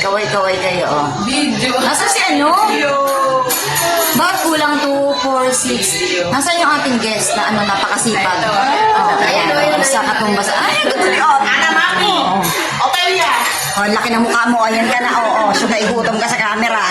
Kaway-kaway kayo, oh. Video. Nasa si ano? Bakit kulang 2, 4, 6? Nasaan yung ating guest na ano, napakasipag? Oh, ayan, isa katumbas. Ay, gusto niyo. Ana, mami. Otelia. Oh, laki ng mukha mo. Ayan ka na. Oo, sugay gutom ka sa camera.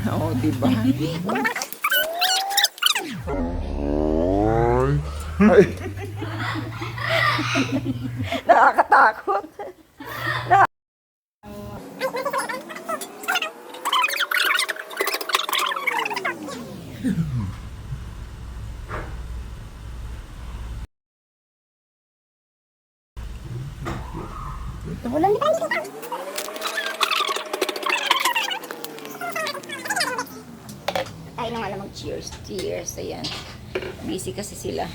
Oh, diba? Ay, Nakakatakot. Walang Ay, nang alam mag-cheers. Cheers, ayan. Busy kasi sila.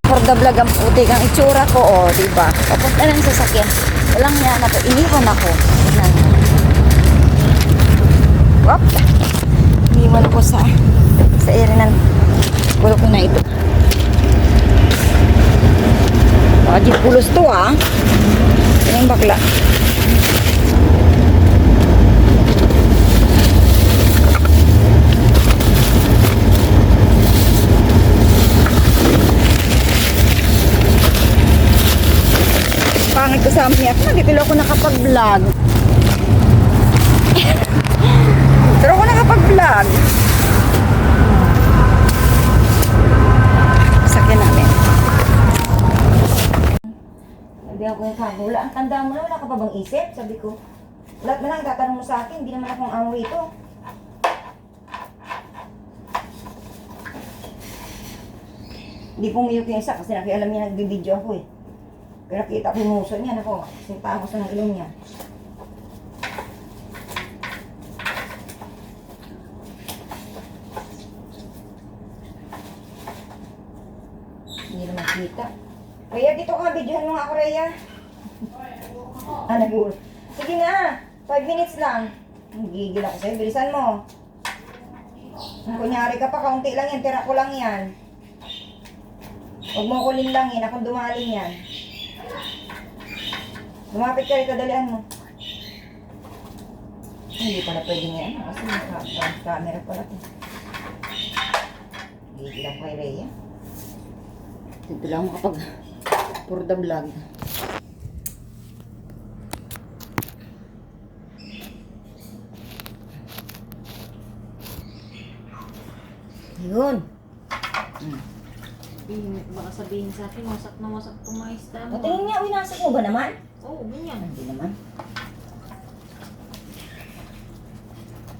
For the vlog ang puti kang itsura ko, oh, diba? Papunta ng sasakyan. Walang yan ako. Iniwan ako. Tignan mo. Wop! Iniwan ko sa area ng kulo ko na ito. Jeep pulos to, ah. Yan yung bakla. Pangit ko sa amin ako. Dito ako nakapag-vlog. Pero ako nakapag-vlog. Sakyan namin. Sabi ako yung kagula. Ang tanda mo na, wala ka pa bang isip? Sabi ko, lahat na lang tatanong mo sa akin. Hindi naman akong amoy ito. Hindi pumiyok yung isa kasi nakialam niya nagbibideo ako eh. Pero kita ko yung muso niya, ako. Sinta ako sa ng ilong niya. Hindi naman kita. Rhea, dito ka. Videohan mo nga ako, Rhea. Nag-uul. Sige na. 5 minutes lang. Gigil ako sa'yo. Bilisan mo. Kunyari ka pa, kaunti lang yan. Tira ko lang yan. Huwag mo ko linlangin. Akong dumaling yan. Lumapit ka rito, dalian mo. Hindi pala pwede nga yan. Kasi camera pala ito. Gigil ako kay Rhea. Dito lang ako kapag for the vlog. Yun. Baka sabihin sa akin, wasak na wasak itong mga isda mo. O tingin niya, winasak mo ba naman? Oo, ganyan. Hindi naman.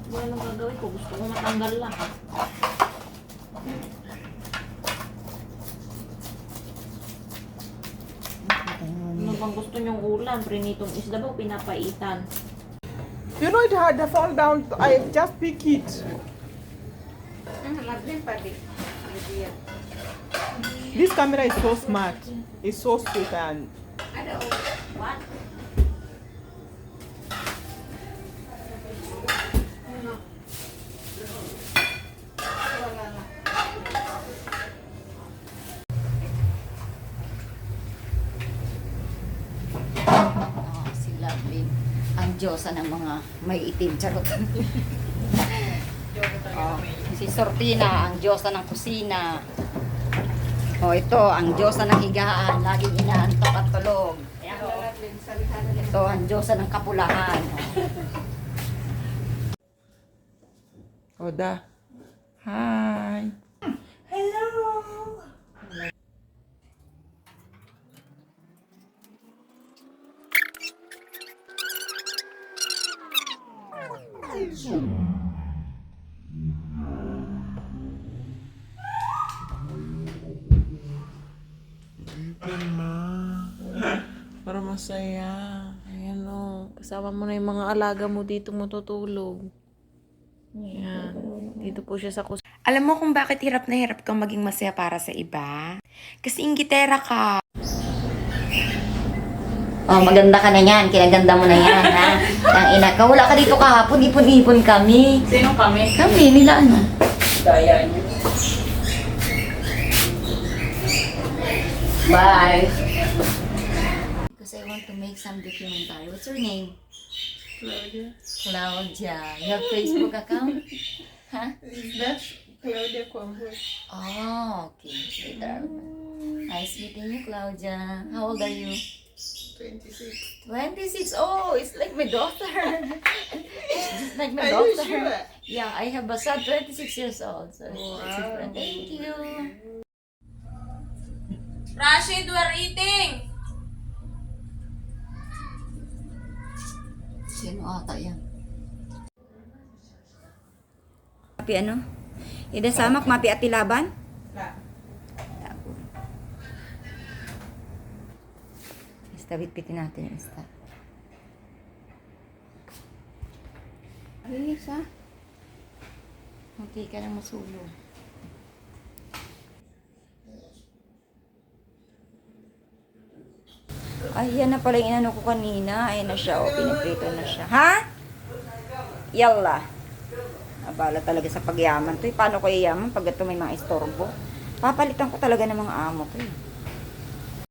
Wala nang gagawin ko. Gusto ko matanggal lang. Ano bang gusto niyong ulam? Prinitong isda ba o pinapaitan? You know it had to fall down. I just pick it. This camera is so smart. It's so sweet and What? Diyosa ng mga may itim. Charot. Oh, si Sortina, ang Diyosa ng kusina. Oh, ito, ang Diyosa ng higaan. Laging inaantok at tulog. Ayan, oh. Ito, ang Diyosa ng kapulahan. Oda. Hi. Para masaya. Ayan o. Kasama mo na yung mga alaga mo dito matutulog. Ayan. Dito po siya sa kusina. Alam mo kung bakit hirap na hirap kang maging masaya para sa iba? Kasi inggitera ka. Oh, maganda ka na yan. Kinaganda mo na yan, ha? Ang ina ka. Wala ka dito kahapon. Ipon-ipon kami. Sino kami? Kami, nila ano. Daya niyo. Bye. Because I want to make some documentary. What's your name? Claudia. Claudia. You have Facebook account? Huh? Is that Claudia Kwamboy? Oh, okay. Later. Nice meeting you, Claudia. How old are you? 26. 26. Oh, it's like my daughter. It's just like my Are you daughter. sure? Yeah, I have a son, 26 years old. So Wow. it's different. Thank you. Rashid, we're eating! Sino ata yan? Mapi ano? Ida samak mapi ati laban? Ista, bitbitin natin yung ista. Ay, isa. Munti ka lang masulog. Ay, yan na pala yung inano ko kanina. Ayan na siya, o. Piniprito na siya. Ha? Yalla. Abala talaga sa pagyaman to. Paano ko iyaman pag ito may mga istorbo? Papalitan ko talaga ng mga amo ko.